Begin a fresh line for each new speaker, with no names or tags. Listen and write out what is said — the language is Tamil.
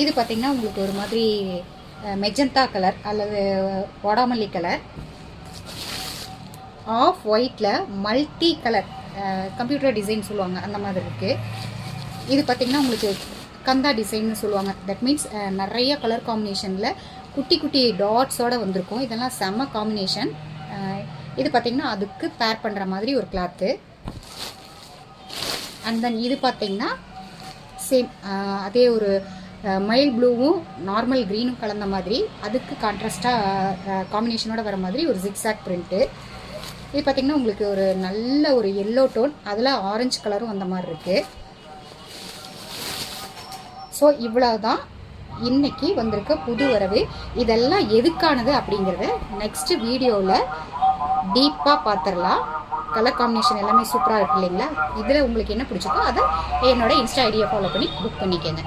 இது பார்த்திங்கன்னா உங்களுக்கு ஒரு மாதிரி மெஜந்தா கலர் அல்லது வாடாமல்லி கலர், ஆஃப் ஒயிட்டில் மல்டி கலர் கம்ப்யூட்டர் டிசைன் சொல்லுவாங்க, அந்த மாதிரி இருக்குது. இது பார்த்திங்கன்னா உங்களுக்கு கந்தா டிசைன்னு சொல்லுவாங்க. தட் மீன்ஸ் நிறைய கலர் காம்பினேஷனில் குட்டி குட்டி டாட்ஸோடு வந்திருக்கும். இதெல்லாம் செம்ம காம்பினேஷன். இது பார்த்திங்கன்னா அதுக்கு பேர் பண்ணுற மாதிரி ஒரு கிளாத்து. அண்ட் தென் இது பார்த்திங்கன்னா சேம் அதே ஒரு மைல் ப்ளூவும் நார்மல் க்ரீனும் கலந்த மாதிரி, அதுக்கு கான்ட்ராஸ்டாக காம்பினேஷனோட வர மாதிரி ஒரு ஜிக்ஸாக் பிரிண்ட்டு. இது பார்த்திங்கன்னா உங்களுக்கு ஒரு நல்ல ஒரு எல்லோ டோன், அதில் ஆரஞ்சு கலரும் அந்த மாதிரி இருக்குது. ஸோ இவ்வளோ தான் இன்றைக்கி வந்திருக்க புது வரவு. இதெல்லாம் எதுக்கானது அப்படிங்கிறத நெக்ஸ்ட்டு வீடியோவில் டீப்பாக பார்த்துடலாம். கலர் காம்பினேஷன் எல்லாமே சூப்பராக இருக்கு இல்லைங்களா? இதில் உங்களுக்கு என்ன பிடிச்சிக்கோ அதை என்னோட இன்ஸ்டா ஐடியை ஃபாலோ பண்ணி புக் பண்ணிக்கோங்க.